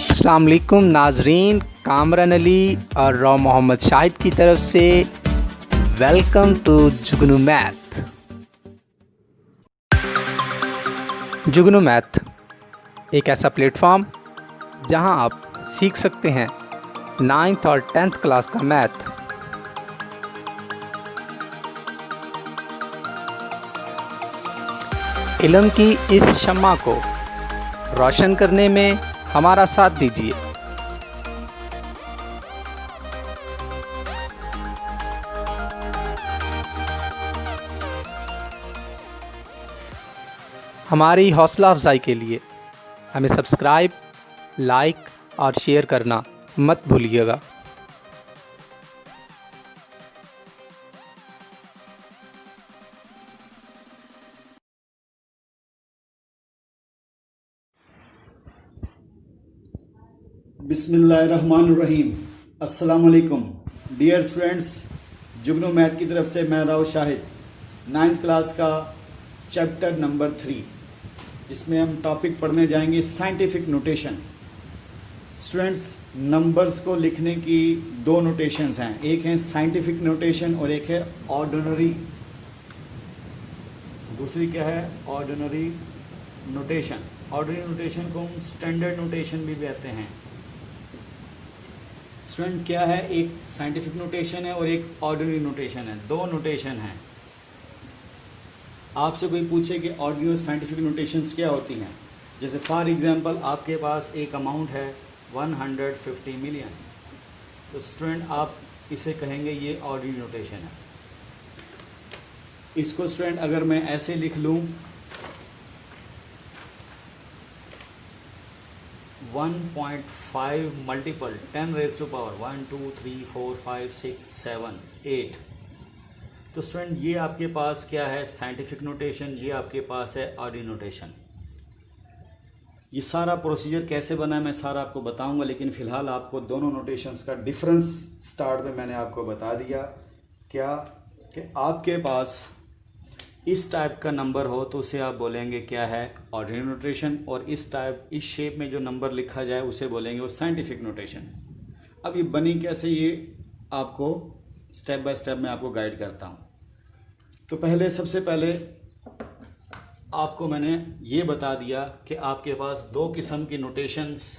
अस्सलाम वालेकुम नाजरीन, कामरान अली और रॉ मोहम्मद शाहिद की तरफ से welcome to Jugnu math. Jugnu math एक ऐसा प्लेटफॉर्म जहां आप सीख सकते हैं 9th और 10th क्लास का मैथ। इल्म की इस शम्मा को रोशन करने में हमारा साथ दीजिए। हमारी हौसला अफजाई के लिए हमें सब्सक्राइब, लाइक और शेयर करना मत भूलिएगा। बिस्मिल्लाहिर्रहमानिर्रहीम। अस्सलाम वालेकुम डियर स्टूडेंट्स, जुगनू मैथ की तरफ से मैं राव शाहिद 9th क्लास का चैप्टर नंबर 3, जिसमें हम टॉपिक पढ़ने जाएंगे साइंटिफिक नोटेशन। स्टूडेंट्स, नंबर्स को लिखने की दो नोटेशंस हैं, एक है साइंटिफिक नोटेशन और एक है ऑर्डिनरी। दूसरी क्या है? Ordinary notation. ऑर्डिनरी नोटेशन को हम स्टैंडर्ड नोटेशन भी कहते हैं। स्टूडेंट, क्या है? एक साइंटिफिक नोटेशन है और एक ऑर्डिनरी नोटेशन है, दो नोटेशन हैं। आपसे कोई पूछे कि ऑर्डिनरी और साइंटिफिक नोटेशंस क्या होती हैं, जैसे फॉर एग्जांपल आपके पास एक अमाउंट है 150 मिलियन, तो स्टूडेंट आप इसे कहेंगे ये ऑर्डिनरी नोटेशन है। इसको स्टूडेंट अगर मैं ऐसे लिख लूँ 1.5 मल्टीपल 10 रेज़ टू पावर 1 2 3 4 5 6 7 8, तो स्टूडेंट ये आपके पास क्या है? Scientific notation. ये आपके पास है ऑर्डिनरी नोटेशन। ये सारा प्रोसीजर कैसे बना है मैं सारा आपको बताऊंगा, लेकिन फ़िलहाल आपको दोनों नोटेशंस का डिफरेंस स्टार्ट में मैंने आपको बता दिया। क्या कि आपके पास इस टाइप का नंबर हो तो उसे आप बोलेंगे क्या है? Ordinary notation. और इस टाइप, इस शेप में जो नंबर लिखा जाए उसे बोलेंगे वो साइंटिफिक नोटेशन। अब ये बनी कैसे, ये आपको स्टेप बाय स्टेप मैं आपको गाइड करता हूँ। तो पहले, सबसे पहले आपको मैंने ये बता दिया कि आपके पास दो किस्म की नोटेशंस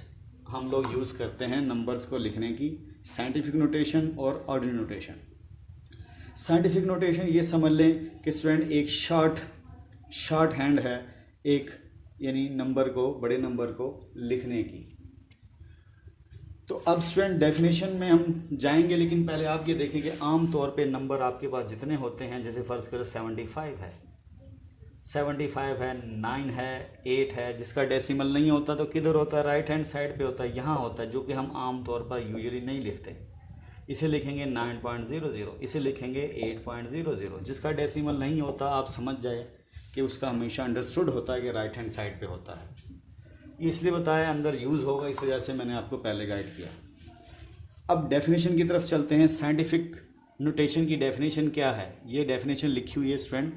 हम लोग यूज़ करते हैं नंबर्स को लिखने की, साइंटिफिक नोटेशन और ऑर्डिनरी नोटेशन। साइंटिफिक नोटेशन ये समझ लें कि स्टूडेंट एक शॉर्ट हैंड है, एक यानी नंबर को, बड़े नंबर को लिखने की। तो अब स्टूडेंट डेफिनेशन में हम जाएंगे, लेकिन पहले आप ये देखें कि आम तौर पे नंबर आपके पास जितने होते हैं, जैसे फ़र्ज़ करो 75 है, 9 है, 8 है, जिसका डेसिमल नहीं होता तो किधर होता है? राइट हैंड साइड पे होता है, यहाँ होता है, जो कि हम आम तौर पर यूजुअली नहीं लिखते। इसे लिखेंगे 9.00, इसे लिखेंगे 8.00। जिसका डेसिमल नहीं होता आप समझ जाए कि उसका हमेशा अंडरस्टूड होता है कि राइट हैंड साइड पे होता है। इसलिए बताया अंदर यूज़ होगा, इस वजह से मैंने आपको पहले गाइड किया। अब डेफिनेशन की तरफ चलते हैं। साइंटिफिक नोटेशन की डेफिनेशन क्या है? ये डेफिनेशन लिखी हुई है स्टूडेंट।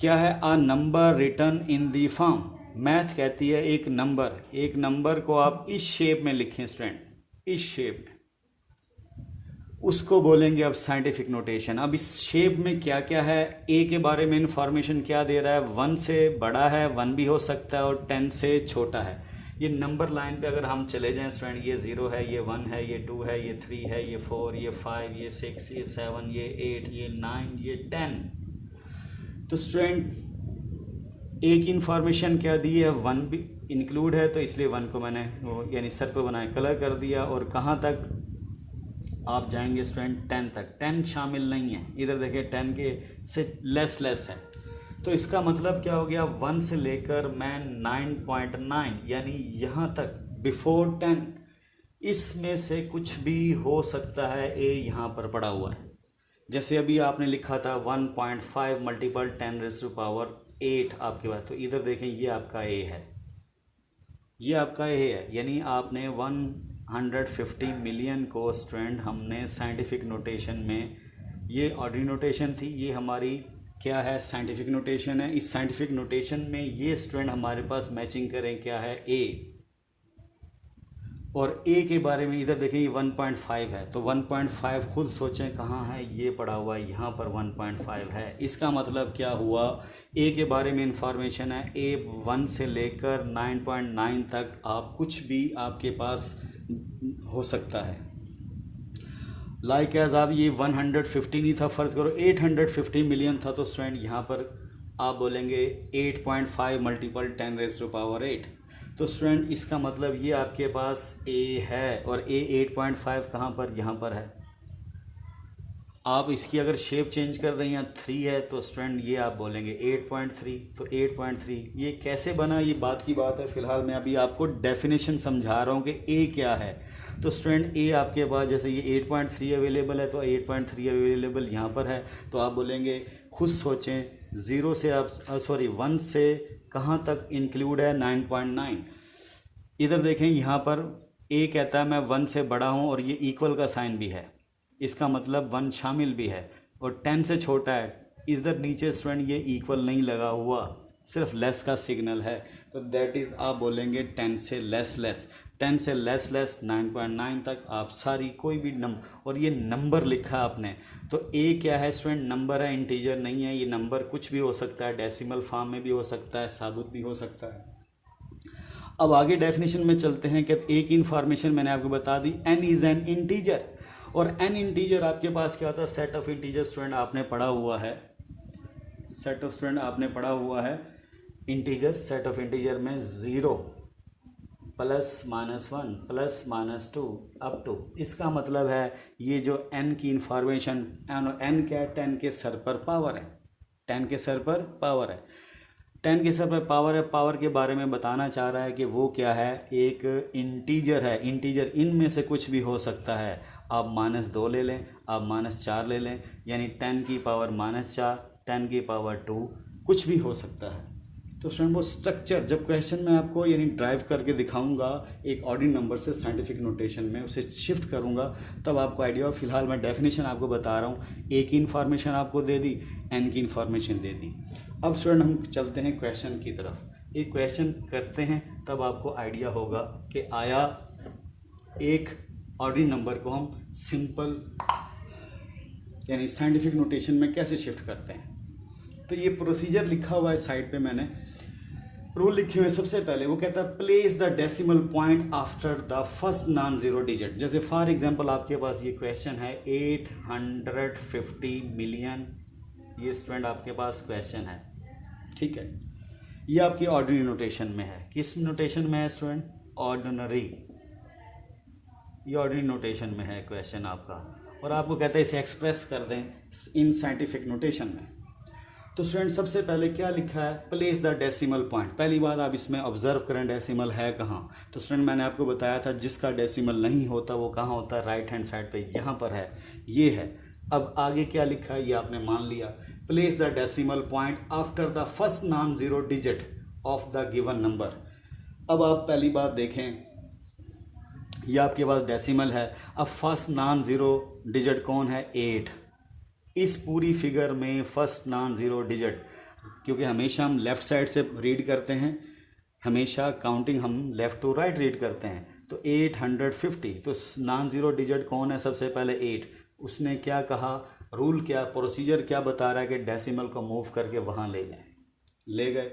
क्या है? A number written in the form. Math कहती है एक नंबर को आप इस शेप में लिखें स्टूडेंट, इस शेप में, उसको बोलेंगे अब साइंटिफिक नोटेशन। अब इस शेप में क्या क्या है? ए के बारे में इंफॉर्मेशन क्या दे रहा है? 1 से बड़ा है, 1 भी हो सकता है, और 10 से छोटा है। ये नंबर लाइन पे अगर हम चले जाएं स्टूडेंट, ये 0 है, ये 1 है, ये 2 है, ये 3 है, ये 4, ये 5, ये 6, ये 7, ये 8, ये 9, ये 10। तो स्टूडेंट एक इंफॉर्मेशन क्या दी है? 1 भी इंक्लूड है, तो इसलिए 1 को मैंने यानी सर्कल बनाए कलर कर दिया। और कहाँ तक आप जाएंगे स्टूडेंट? 10 तक। 10 शामिल नहीं है, इधर देखिए 10 के से लेस है। तो इसका मतलब क्या हो गया? 1 से लेकर मैं 9.9 यानी यहाँ तक, बिफोर 10, इसमें से कुछ भी हो सकता है। ए यहाँ पर पड़ा हुआ है, जैसे अभी आपने लिखा था 1.5 मल्टीपल 10 रेज़ टू पावर 8 आपके पास, तो इधर देखें ये आपका ए है, ये आपका ए है। यानी आपने 150 मिलियन को स्टूडेंट हमने साइंटिफिक नोटेशन में, ये ऑर्डिनरी नोटेशन थी, ये हमारी क्या है, साइंटिफिक नोटेशन है। इस साइंटिफिक नोटेशन में ये स्टूडेंट हमारे पास मैचिंग करें, क्या है, ए, और ए के बारे में इधर देखें, ये 1.5 है, तो 1.5 खुद सोचें कहाँ है, ये पड़ा हुआ है यहाँ पर 1.5 है। इसका मतलब क्या हुआ, ए के बारे में इंफॉर्मेशन है, ए 1 से लेकर 9.9 तक आप कुछ भी आपके पास हो सकता है। लाइक एज आप ये 150 नहीं था, फ़र्ज़ करो 850 मिलियन था, तो स्टूडेंट यहाँ पर आप बोलेंगे 8.5 मल्टीपल 10⁻⁸ तो स्टूडेंट इसका मतलब ये आपके पास ए है, और ए 8.5 कहाँ पर, यहाँ पर है। आप इसकी अगर शेप चेंज कर दें, यहाँ 3 है, तो स्टूडेंट ये आप बोलेंगे 8.3, तो 8.3 ये कैसे बना, ये बात की बात है। फ़िलहाल मैं अभी आपको डेफिनेशन समझा रहा हूँ कि ए क्या है। तो स्टूडेंट ए आपके पास जैसे ये 8.3 अवेलेबल है, तो 8.3 अवेलेबल यहाँ पर है, तो आप बोलेंगे, खुद सोचें, 0 से आप 1 से कहाँ तक इंक्लूड है, 9.9। इधर देखें, यहाँ पर ए कहता है मैं 1 से बड़ा हूँ, और ये इक्वल का साइन भी है, इसका मतलब 1 शामिल भी है, और 10 से छोटा है। इधर नीचे स्टूडेंट ये इक्वल नहीं लगा हुआ, सिर्फ लेस का सिग्नल है, तो दैट इज़ आप बोलेंगे 10 से लेस 10 से लेस 9.9 तक आप सारी कोई भी नंबर, और ये नंबर लिखा आपने, तो ए क्या है स्टूडेंट, नंबर है, इंटीजर नहीं है। ये नंबर कुछ भी हो सकता है, डेसिमल फॉर्म में भी हो सकता है, साबुत भी हो सकता है। अब आगे डेफिनेशन में चलते हैं कि एक इन्फॉर्मेशन मैंने आपको बता दी, n इज़ एन इंटीजर, और n इंटीजर आपके पास क्या होता है, सेट ऑफ इंटीजर। स्टूडेंट आपने पढ़ा हुआ है, सेट ऑफ स्टूडेंट आपने पढ़ा हुआ है इंटीजर, सेट ऑफ इंटीजर में 0 plus minus 1 plus minus 2 up to. इसका मतलब है ये जो n की इंफॉर्मेशन, n क्या है, 10 के सर पर पावर है, 10 के सर पर पावर है, 10 के सर पर पावर है। पावर के बारे में बताना चाह रहा है कि वो क्या है, एक इंटीजर है। इंटीजर इनमें से कुछ भी हो सकता है, आप -2 ले लें, आप -4 ले लें, यानी 10 की पावर -4, 10 की पावर 2, कुछ भी हो सकता है। तो स्टूडेंट वो स्ट्रक्चर जब क्वेश्चन में आपको यानी ड्राइव करके दिखाऊंगा एक ऑर्डिनरी नंबर से साइंटिफिक नोटेशन में, उसे शिफ्ट करूंगा, तब आपको आइडिया हो। फिलहाल मैं डेफिनेशन आपको बता रहा हूँ, ए की इन्फॉर्मेशन आपको दे दी, एन की इन्फॉर्मेशन दे दी। अब स्टूडेंट हम चलते हैं क्वेश्चन की तरफ, एक क्वेश्चन करते हैं, तब आपको आइडिया होगा कि आया एक ऑर्डिनरी नंबर को हम सिंपल यानी साइंटिफिक नोटेशन में कैसे शिफ्ट करते हैं। तो ये प्रोसीजर लिखा हुआ है साइड पे, मैंने रूल लिखे हुए। सबसे पहले वो कहता है place the decimal point after the first non zero digit. जैसे फॉर एग्जांपल आपके पास ये क्वेश्चन है 850 मिलियन, ये स्टूडेंट आपके पास क्वेश्चन है, ठीक है। ये आपकी ऑर्डिनरी नोटेशन में है। किस नोटेशन में है स्टूडेंट, ऑर्डिनरी, ये ऑर्डिनरी नोटेशन में है क्वेश्चन आपका, और आपको कहता है इसे एक्सप्रेस कर दें इन साइंटिफिक नोटेशन में। तो स्टूडेंट सबसे पहले क्या लिखा है, प्लेस द डेसिमल पॉइंट। पहली बात आप इसमें ऑब्जर्व करें डेसिमल है कहाँ। तो स्टूडेंट मैंने आपको बताया था जिसका डेसिमल नहीं होता वो कहाँ होता है, राइट हैंड साइड पे, यहाँ पर है, ये है। अब आगे क्या लिखा है ये आपने मान लिया, place the decimal point after the first non zero digit of the given number. अब आप पहली बात देखें, ये आपके पास डेसिमल है, अब फर्स्ट नॉन जीरो डिजिट कौन है, 8। इस पूरी फिगर में फर्स्ट नॉन ज़ीरो डिजिट, क्योंकि हमेशा हम लेफ़्ट साइड से रीड करते हैं, हमेशा काउंटिंग हम लेफ़्ट टू राइट रीड करते हैं, तो 850, तो नॉन ज़ीरो डिजिट कौन है, सबसे पहले 8। उसने क्या कहा, रूल क्या, प्रोसीजर क्या बता रहा है कि डेसिमल को मूव करके वहाँ ले जाएं, ले गए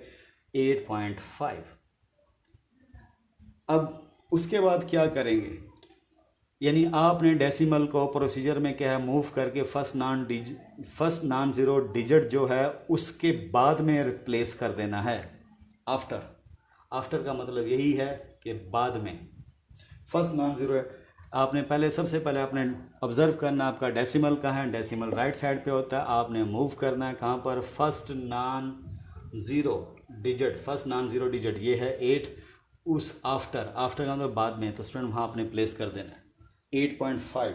8.5। अब उसके बाद क्या करेंगे, यानी आपने डेसिमल को प्रोसीजर में क्या है मूव करके फर्स्ट नॉन ज़ीरो डिजिट जो है उसके बाद में रिप्लेस कर देना है। आफ्टर का मतलब यही है कि बाद में। फर्स्ट नॉन ज़ीरो आपने पहले, सबसे पहले आपने ऑब्जर्व करना आपका डेसिमल कहाँ है, डेसिमल राइट साइड पे होता है, आपने मूव करना है कहाँ पर, first non zero digit, first non zero digit ये है 8, उस आफ्टर का मतलब बाद में, तो स्टूडेंट वहाँ आपने प्लेस कर देना है 8.5।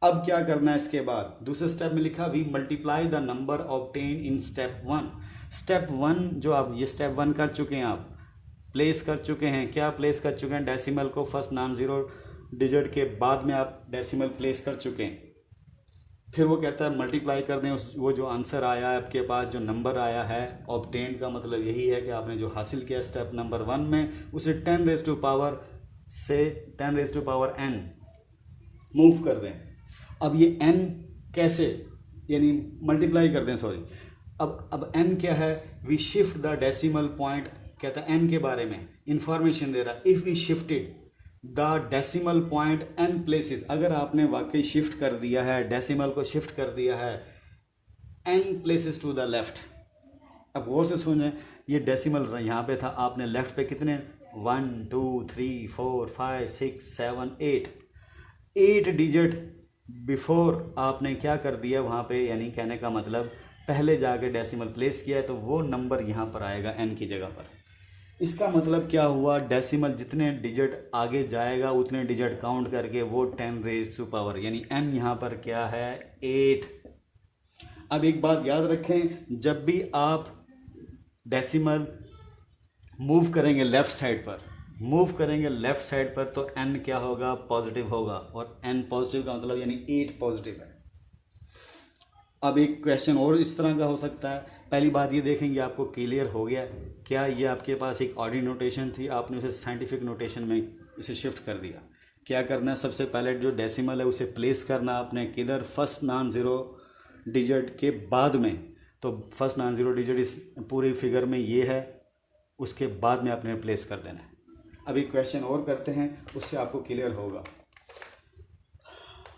अब क्या करना है इसके बाद, दूसरे स्टेप में लिखा we multiply the number obtain in step 1। Step 1 जो आप ये स्टेप 1 कर चुके हैं, आप प्लेस कर चुके हैं, क्या प्लेस कर चुके हैं, डेसिमल को फर्स्ट नॉन ज़ीरो डिजिट के बाद में आप डेसिमल प्लेस कर चुके हैं। फिर वो कहता है मल्टीप्लाई कर दें उस वो जो आंसर आया है आपके पास, जो नंबर आया है ऑब्टेन का मतलब यही है कि आपने जो हासिल किया स्टेप नंबर 1 में, उसे 10 रेज़ टू पावर से 10 raise to power n move कर दें। अब ये n कैसे, यानी मल्टीप्लाई कर दें, सॉरी। अब n क्या है, we shift the decimal point, कहता है n के बारे में इंफॉर्मेशन दे रहा है। If we shifted the decimal point n places, अगर आपने वाकई शिफ्ट कर दिया है, डेसिमल को शिफ्ट कर दिया है n places to the left. अब गौर से सुने, ये डेसिमल यहाँ पे था, आपने लेफ्ट पे कितने 1 2 3 4 5 6 7 8 डिजिट बिफोर आपने क्या कर दिया वहाँ पे, यानी कहने का मतलब पहले जाके डेसिमल प्लेस किया है, तो वो नंबर यहाँ पर आएगा n की जगह पर। इसका मतलब क्या हुआ, डेसिमल जितने डिजिट आगे जाएगा उतने डिजिट काउंट करके वो 10 रेज़ टू पावर, यानी n यहाँ पर क्या है 8। अब एक बात याद रखें, जब भी आप डेसिमल मूव करेंगे लेफ्ट साइड पर, तो n क्या होगा, पॉजिटिव होगा, और n पॉजिटिव का मतलब यानी 8 पॉजिटिव है। अब एक क्वेश्चन और इस तरह का हो सकता है। पहली बात ये देखेंगे, आपको क्लियर हो गया क्या, ये आपके पास एक ऑर्डिनरी नोटेशन थी, आपने उसे साइंटिफिक नोटेशन में इसे शिफ्ट कर दिया। क्या करना है, सबसे पहले जो डेसिमल है उसे प्लेस करना आपने किधर, फर्स्ट नॉन ज़ीरो डिजिट के बाद में। तो फर्स्ट नॉन ज़ीरो डिजिट इस पूरी फिगर में ये है, उसके बाद में आपने प्लेस कर देना है। अभी क्वेश्चन और करते हैं, उससे आपको क्लियर होगा।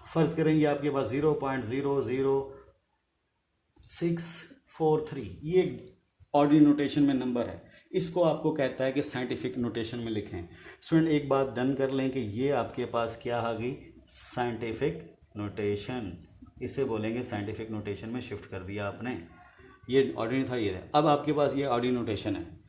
फ़र्ज़ करेंगे आपके पास 0.00643, ये ऑर्डिनरी नोटेशन में नंबर है, इसको आपको कहता है कि साइंटिफिक नोटेशन में लिखें। स्टूडेंट एक बात डन कर लें कि ये आपके पास क्या आ गई, साइंटिफिक नोटेशन, इसे बोलेंगे साइंटिफिक नोटेशन में शिफ्ट कर दिया आपने। ये ऑर्डिनरी था, ये है। अब आपके पास ये ऑर्डिनरी नोटेशन है।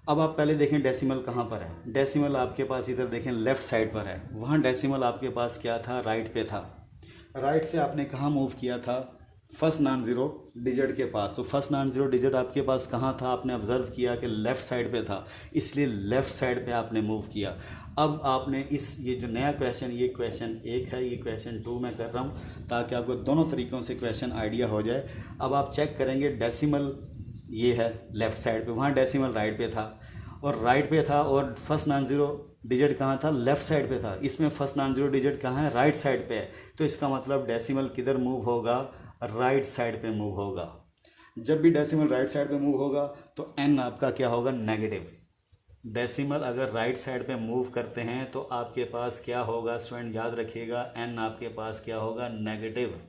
अब आप पहले देखें डेसिमल कहाँ पर है, डेसिमल आपके पास इधर देखें लेफ़्ट साइड पर है, वहाँ डेसिमल आपके पास क्या था, राइट पे था। राइट से आपने कहाँ मूव किया था, फर्स्ट नॉन ज़ीरो डिजिट के पास। तो फर्स्ट नॉन ज़ीरो डिजिट आपके पास कहाँ था, आपने ऑब्जर्व किया कि लेफ़्ट साइड पे था, इसलिए लेफ़्ट साइड पे आपने मूव किया। अब आपने ये जो नया क्वेश्चन, ये क्वेश्चन 1 है, ये क्वेश्चन 2 मैं कर रहा हूँ ताकि आपको दोनों तरीक़ों से क्वेश्चन आइडिया हो जाए। अब आप चेक करेंगे, डेसिमल ये है लेफ़्ट साइड पे, वहाँ डेसिमल राइट पे था, और फर्स्ट नॉन ज़ीरो डिजिट कहाँ था, लेफ़्ट साइड पे था। इसमें फर्स्ट नॉन ज़ीरो डिजिट कहाँ है, राइट साइड पे है। तो इसका मतलब डेसिमल किधर मूव होगा, राइट साइड पे मूव होगा। जब भी डेसिमल राइट साइड पे मूव होगा तो n आपका क्या होगा, नेगेटिव। डेसिमल अगर राइट साइड पे मूव करते हैं तो आपके पास क्या होगा, स्टूडेंट याद रखिएगा, n आपके पास क्या होगा, नेगेटिव।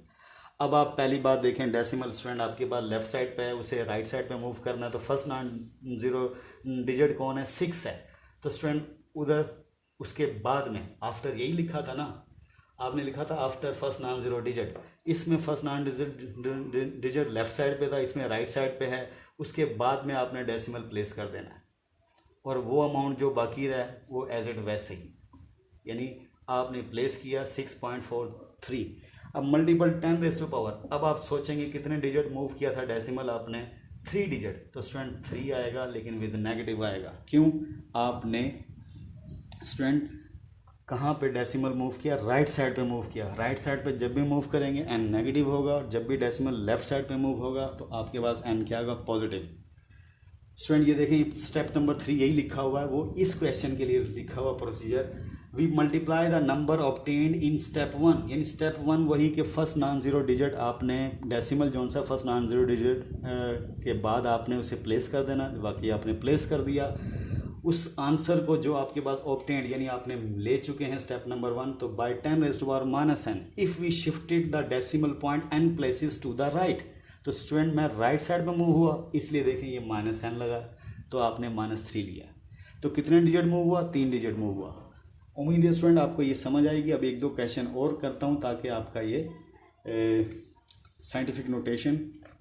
अब आप पहली बात देखें, डेसिमल स्टूडेंट आपके पास लेफ्ट साइड पे है, उसे राइट साइड पे मूव करना है, तो फर्स्ट नॉन ज़ीरो डिजिट कौन है, 6 है। तो स्टूडेंट उधर उसके बाद में आफ्टर, यही लिखा था ना, आपने लिखा था after first non zero digit. इसमें first non digit left side पे था, इसमें राइट साइड पे है। उसके बाद में आपने डेसिमल प्लेस कर देना है, और वो अमाउंट जो बाकी रहा वो एज इट वैसे ही, यानी आपने प्लेस किया 6.43। अब मल्टीपल 10 रेज़ टू पावर। अब आप सोचेंगे कितने डिजिट मूव किया था डेसिमल आपने, 3 डिजिट। तो स्टूडेंट 3 आएगा, लेकिन विद नेगेटिव आएगा। क्यों, आपने स्टूडेंट कहाँ पे डेसिमल मूव किया, राइट साइड पे मूव किया। राइट साइड पे जब भी मूव करेंगे n नेगेटिव होगा, और जब भी डेसिमल लेफ्ट साइड पे मूव होगा तो आपके पास n क्या होगा, पॉजिटिव। स्टूडेंट ये देखें, स्टेप नंबर 3 यही लिखा हुआ है, वो इस क्वेश्चन के लिए लिखा हुआ procedure. We multiply the number obtained in step 1, यानी स्टेप 1 वही कि फर्स्ट नॉन ज़ीरो डिजिट आपने डेसिमल जो सा फर्स्ट नॉन ज़ीरो डिजिट के बाद आपने उसे प्लेस कर देना। बाकी आपने प्लेस कर दिया उस आंसर को जो आपके पास ऑब्टेन्ड, यानी आपने ले चुके हैं स्टेप नंबर 1, तो by 10 raise to power -n if we shifted the decimal point n places to the right. तो स्टूडेंट मैं राइट साइड में मूव हुआ, इसलिए देखें ये -n लगा, तो आपने -3 लिया। तो कितने डिजिट मूव हुआ, 3 डिजिट मूव हुआ। उम्मीद है स्टूडेंट आपको ये समझ आएगी। अब 1-2 क्वेश्चन और करता हूँ ताकि आपका ये साइंटिफिक नोटेशन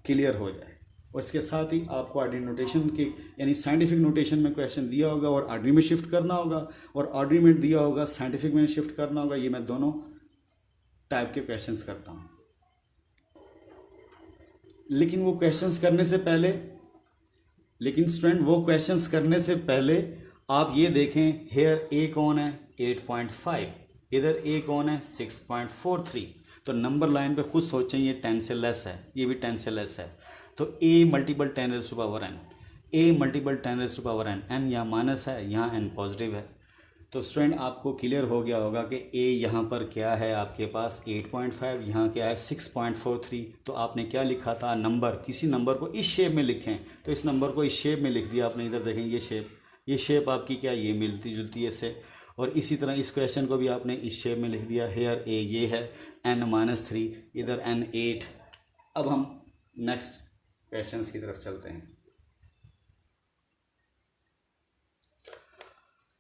क्लियर हो जाए, और इसके साथ ही आपको ऑर्डिनरी नोटेशन की, यानी साइंटिफिक नोटेशन में क्वेश्चन दिया होगा और ऑर्डिनरी में शिफ्ट करना होगा, और ऑर्डिनरी में दिया होगा साइंटिफिक में शिफ्ट करना होगा। ये मैं दोनों टाइप के क्वेश्चंस करता हूँ। लेकिन वो क्वेश्चंस करने से पहले आप ये देखें, हेयर ए कौन है, 8.5, इधर ए कौन है, 6.43। तो नंबर लाइन पे खुद सोचें, ये 10 से लेस है, ये भी 10 से लेस है, तो a multiple 10 raise to power n, a multiple 10 raise to power n, n यहाँ माइनस है, यहाँ n पॉजिटिव है। तो स्टूडेंट आपको क्लियर हो गया होगा कि a यहाँ पर क्या है आपके पास 8.5, यहाँ क्या है 6.43। तो आपने क्या लिखा था, नंबर, किसी नंबर को इस शेप में लिखें, तो इस नंबर को इस शेप में लिख दिया आपने। इधर देखें ये शेप आपकी क्या, ये मिलती जुलती है इससे। और इसी तरह इस क्वेश्चन को भी आपने इस शेप में लिख दिया। हेयर a ये है, n-3, इधर n 8। अब हम नेक्स्ट क्वेश्चन की तरफ चलते हैं।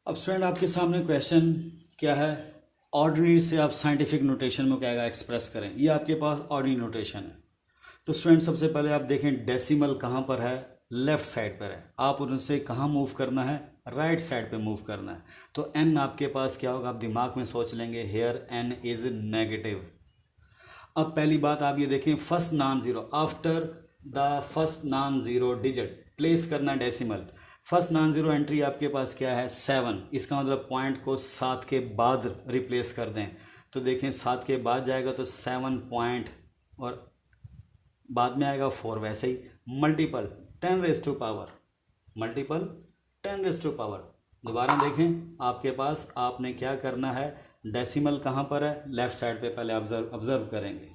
अब स्टूडेंट आपके सामने क्वेश्चन क्या है, ऑर्डिनरी से आप साइंटिफिक नोटेशन में क्या एक्सप्रेस करें। ये आपके पास ऑर्डिनरी नोटेशन है। तो स्टूडेंट सबसे पहले आप देखें डेसिमल कहाँ पर है, लेफ्ट साइड पर है। आप उनसे कहाँ मूव करना है, राइट साइड पे मूव करना है। तो n आपके पास क्या होगा, आप दिमाग में सोच लेंगे, हेयर n इज नेगेटिव। अब पहली बात आप ये देखें, first non zero, after the first non zero digit place करना decimal. First non zero entry आपके पास क्या है 7, इसका मतलब पॉइंट को 7 के बाद रिप्लेस कर दें। तो देखें 7 के बाद जाएगा तो 7 पॉइंट और बाद में आएगा 4, वैसे ही multiple 10 raise to power, multiple 10 raise to power. दोबारा देखें आपके पास, आपने क्या करना है, डेसिमल कहाँ पर है, लेफ्ट साइड पे पहले ऑब्जर्व करेंगे।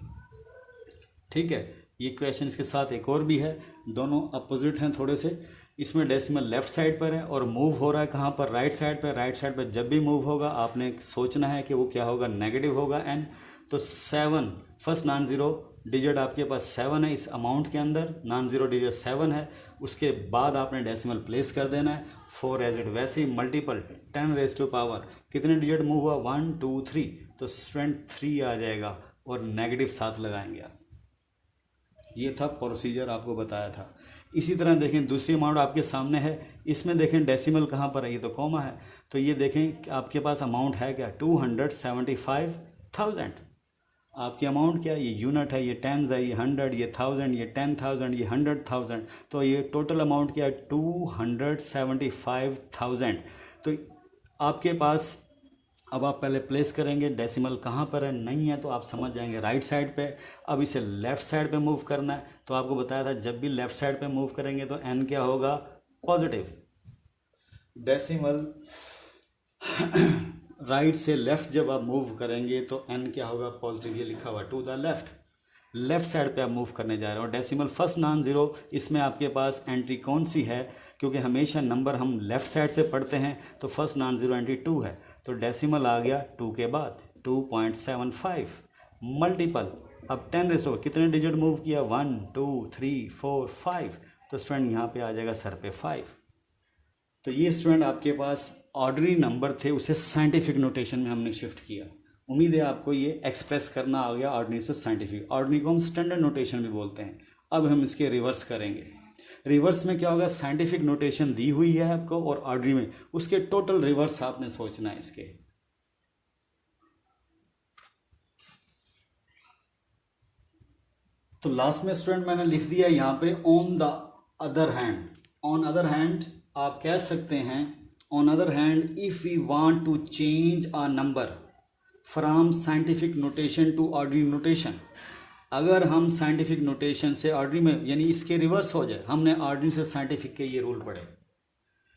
ठीक है, ये क्वेश्चन के साथ एक और भी है, दोनों अपोजिट हैं थोड़े से। इसमें डेसिमल लेफ्ट साइड पर है और मूव हो रहा है कहाँ पर, राइट साइड पर। राइट साइड पर जब भी मूव होगा आपने सोचना है कि वो क्या होगा, नेगेटिव होगा n। तो 7 फर्स्ट नॉन जीरो डिजिट आपके पास 7 है, इस अमाउंट के अंदर नॉन जीरो डिजिट 7 है। उसके बाद आपने डेसिमल प्लेस कर देना है 4 एज इट, वैसे ही मल्टीपल 10 रेज़ टू पावर, कितने डिजिट मूव हुआ 1 2 3, तो स्टूडेंट 3 आ जाएगा और नेगेटिव 7 लगाएंगे आप। ये था प्रोसीजर, आपको बताया था। इसी तरह देखें दूसरी अमाउंट आपके सामने है, इसमें देखें डेसिमल कहाँ पर है, ये तो कॉमा है। तो ये देखें आपके पास अमाउंट है क्या, 275,000। आपकी अमाउंट क्या है, ये यूनिट है, ये टेंस है, ये 100, ये 1000, ये 10,000, ये 100,000। तो ये टोटल अमाउंट क्या है 275,000। तो आपके पास अब आप पहले प्लेस करेंगे, डेसिमल कहाँ पर है, नहीं है तो आप समझ जाएंगे राइट साइड पे। अब इसे लेफ़्ट साइड पे मूव करना है। तो आपको बताया था जब भी लेफ़्ट साइड पे मूव करेंगे तो n क्या होगा, पॉजिटिव। डेसिमल राइट से लेफ़्ट जब आप मूव करेंगे तो n क्या होगा, पॉजिटिव। ये लिखा हुआ टू द लेफ़्ट साइड पे आप मूव करने जा रहे हो। डेसिमल फर्स्ट नॉन ज़ीरो, इसमें आपके पास एंट्री कौन सी है, क्योंकि हमेशा नंबर हम लेफ़्ट साइड से पढ़ते हैं। तो फर्स्ट नॉन ज़ीरो एंट्री 2 है, तो डेसिमल आ गया 2 के बाद 2.75 मल्टीपल। अब 10 रेज़ टू कितने डिजिट मूव किया, 1 2 3 4 5। तो स्टूडेंट यहाँ पे आ जाएगा सर पे 5। तो ये स्टूडेंट आपके पास ऑर्डिनरी नंबर थे, उसे साइंटिफिक नोटेशन में हमने शिफ्ट किया। उम्मीद है आपको ये एक्सप्रेस करना आ गया ऑर्डिनरी से साइंटिफिक। ऑर्डिनरी को हम स्टैंडर्ड नोटेशन भी बोलते हैं। अब हम इसके रिवर्स करेंगे। रिवर्स में क्या होगा, साइंटिफिक नोटेशन दी हुई है आपको और ऑर्डिनरी में, उसके टोटल रिवर्स आपने सोचना है इसके। तो लास्ट में स्टूडेंट मैंने लिख दिया यहाँ पे on the other hand. On other hand आप कह सकते हैं, on other hand if we want to change a number from scientific notation to ordinary notation, अगर हम साइंटिफिक नोटेशन से ऑर्डिनरी में, यानी इसके रिवर्स हो जाए, हमने ऑर्डिनरी से साइंटिफिक के ये रूल पढ़े,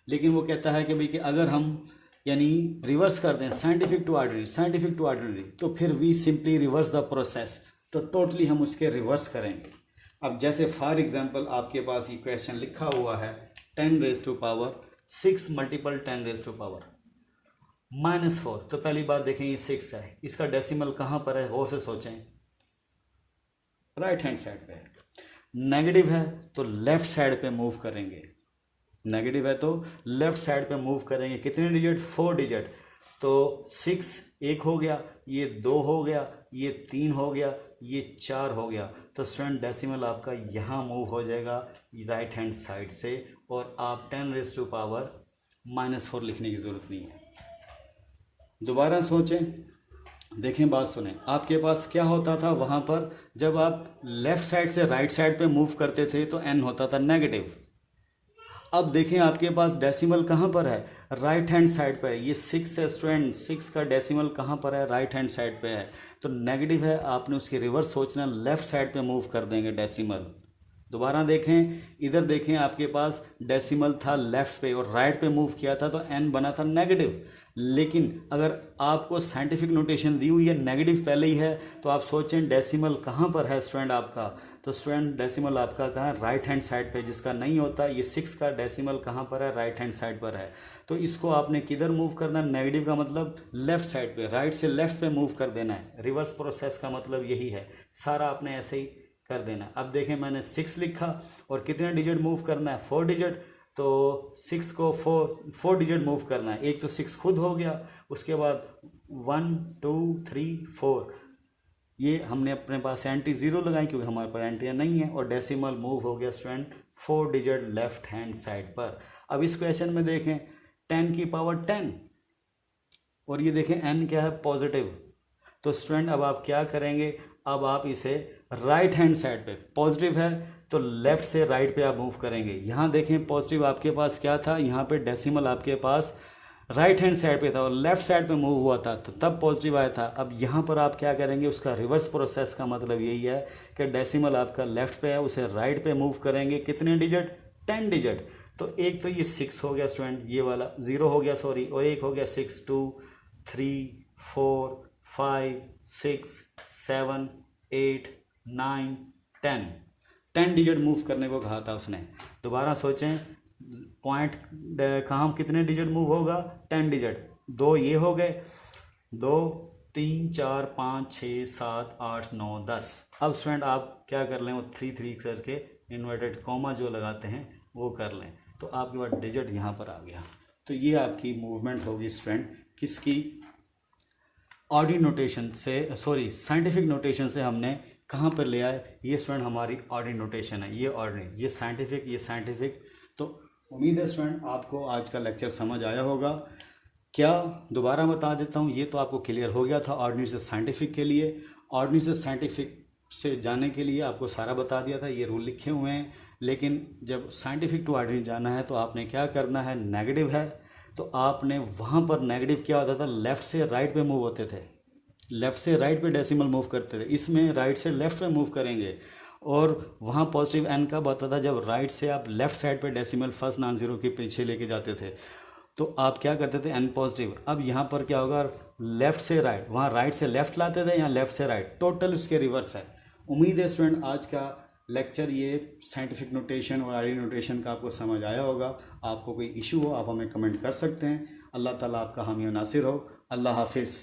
लेकिन वो कहता है कि भाई कि अगर हम यानी रिवर्स कर दें साइंटिफिक टू ऑर्डिनरी, तो फिर we simply reverse the process, तो टोटली हम उसके रिवर्स करेंगे। अब जैसे फॉर एग्जांपल आपके पास ये क्वेश्चन लिखा हुआ है 10 raise to power 6 multiple 10 raise to power -4। तो पहली बात देखें ये 6 है, इसका डेसिमल कहाँ पर है, वो से सोचें, राइट हैंड साइड पे है। नेगेटिव है तो लेफ्ट साइड पे मूव करेंगे, नेगेटिव है तो लेफ्ट साइड पे मूव करेंगे। कितने डिजिट, 4 डिजिट। तो 6 1 हो गया, ये 2 हो गया, ये 3 हो गया, ये 4 हो गया। तो स्टूडेंट डेसिमल आपका यहाँ मूव हो जाएगा राइट हैंड साइड से, और आप 10 रेज़ टू पावर -4 लिखने की ज़रूरत नहीं है। दोबारा सोचें, देखें, बात सुने, आपके पास क्या होता था वहाँ पर, जब आप लेफ़्ट साइड से राइट साइड पे मूव करते थे तो n होता था नेगेटिव। अब देखें आपके पास डेसिमल कहाँ पर है, राइट हैंड साइड पर है। ये 6 है स्टूडेंट, 6 का डेसिमल कहाँ पर है, राइट हैंड साइड पे है। तो नेगेटिव है, आपने उसके रिवर्स सोचना, लेफ्ट साइड पे मूव कर देंगे डेसिमल। दोबारा देखें, इधर देखें आपके पास डेसिमल था लेफ्ट पे और राइट पे मूव किया था तो n बना था नेगेटिव। लेकिन अगर आपको साइंटिफिक नोटेशन दी हुई है नेगेटिव पहले ही है तो आप सोचें डेसिमल कहाँ पर है स्टूडेंट आपका, तो स्टूडेंट डेसिमल आपका कहाँ है, राइट हैंड साइड पे, जिसका नहीं होता। ये 6 का डेसिमल कहाँ पर है, राइट हैंड साइड पर है। तो इसको आपने किधर मूव करना है, नेगेटिव का मतलब लेफ्ट साइड पे, राइट से लेफ्ट पे मूव कर देना है। रिवर्स प्रोसेस का मतलब यही है, सारा आपने ऐसे ही कर देना। अब देखें मैंने 6 लिखा और कितने डिजिट मूव करना है, 4 डिजिट। तो 6 को 4 डिजिट मूव करना है। एक तो 6 खुद हो गया, उसके बाद 1 2 3 4, ये हमने अपने पास एंटी ज़ीरो लगाई क्योंकि हमारे पास एंटियाँ नहीं है, और डेसिमल मूव हो गया student 4 digit left hand side पर। अब इस क्वेश्चन में देखें 10 की पावर 10 और ये देखें n क्या है, पॉजिटिव। तो स्टूडेंट अब आप क्या करेंगे, अब आप इसे राइट हैंड साइड पे, पॉजिटिव है तो लेफ्ट से राइट पे आप मूव करेंगे। यहाँ देखें पॉजिटिव आपके पास क्या था, यहाँ पे डेसिमल आपके पास राइट हैंड साइड पे था और लेफ्ट साइड पे मूव हुआ था तो तब पॉजिटिव आया था। अब यहाँ पर आप क्या करेंगे, उसका रिवर्स प्रोसेस का मतलब यही है कि डेसिमल आपका लेफ्ट पे है, उसे राइट पे मूव करेंगे। कितने डिजिट, 10 डिजिट। तो एक तो ये 6 हो गया स्टूडेंट, ये वाला 0 हो गया सॉरी, और एक हो गया 6, 2 3 4 5 6 7 8 9 10 डिजिट मूव करने को कहा था उसने। दोबारा सोचें, पॉइंट कहाँ कितने डिजिट मूव होगा, 10 डिजिट। 2 ये हो गए, 2 3 4 5 6 7 8 9 10। अब स्टूडेंट आप क्या कर लें, वो 3 3 करके इन्वर्टेड कॉमा जो लगाते हैं वो कर लें, तो आपके पास डिजिट यहाँ पर आ गया। तो ये आपकी मूवमेंट होगी स्टूडेंट किसकी, ऑर्डिनरी नोटेशन से, सॉरी साइंटिफिक नोटेशन से हमने कहाँ पर ले आए, ये स्टूडेंट हमारी ऑर्डिनरी नोटेशन है, ये ऑर्डिनरी, ये साइंटिफिक। तो उम्मीद है स्टूडेंट आपको आज का लेक्चर समझ आया होगा। क्या दोबारा बता देता हूँ, ये तो आपको क्लियर हो गया था ऑर्डिनरी से साइंटिफिक के लिए। ऑर्डिनरी से साइंटिफिक से जाने के लिए आपको सारा बता दिया था, ये रूल लिखे हुए हैं। लेकिन जब साइंटिफिक टू ऑर्डिनरी जाना है तो आपने क्या करना है, नेगेटिव है तो आपने वहाँ पर नेगेटिव क्या होता था, लेफ़्ट से राइट पे मूव होते थे, लेफ़्ट से राइट पे डेसिमल मूव करते थे। इसमें राइट से लेफ़्ट पे मूव करेंगे। और वहाँ पॉजिटिव n कब आता था, जब राइट से आप लेफ़्ट साइड पे डेसिमल फर्स्ट नॉन ज़ीरो के पीछे लेके जाते थे तो आप क्या करते थे, n पॉजिटिव। अब यहाँ पर क्या होगा, लेफ़्ट से राइट, वहाँ राइट से लेफ़्ट लाते थे, यहाँ लेफ़्ट से राइट, टोटल उसके रिवर्स है। उम्मीद है स्टूडेंट आज का लेक्चर ये साइंटिफिक नोटेशन और ऑर्डिनरी नोटेशन का आपको समझ आया होगा। आपको कोई इशू हो आप हमें कमेंट कर सकते हैं। अल्लाह ताला आपका हामी और नासिर हो। अल्लाह हाफिज़।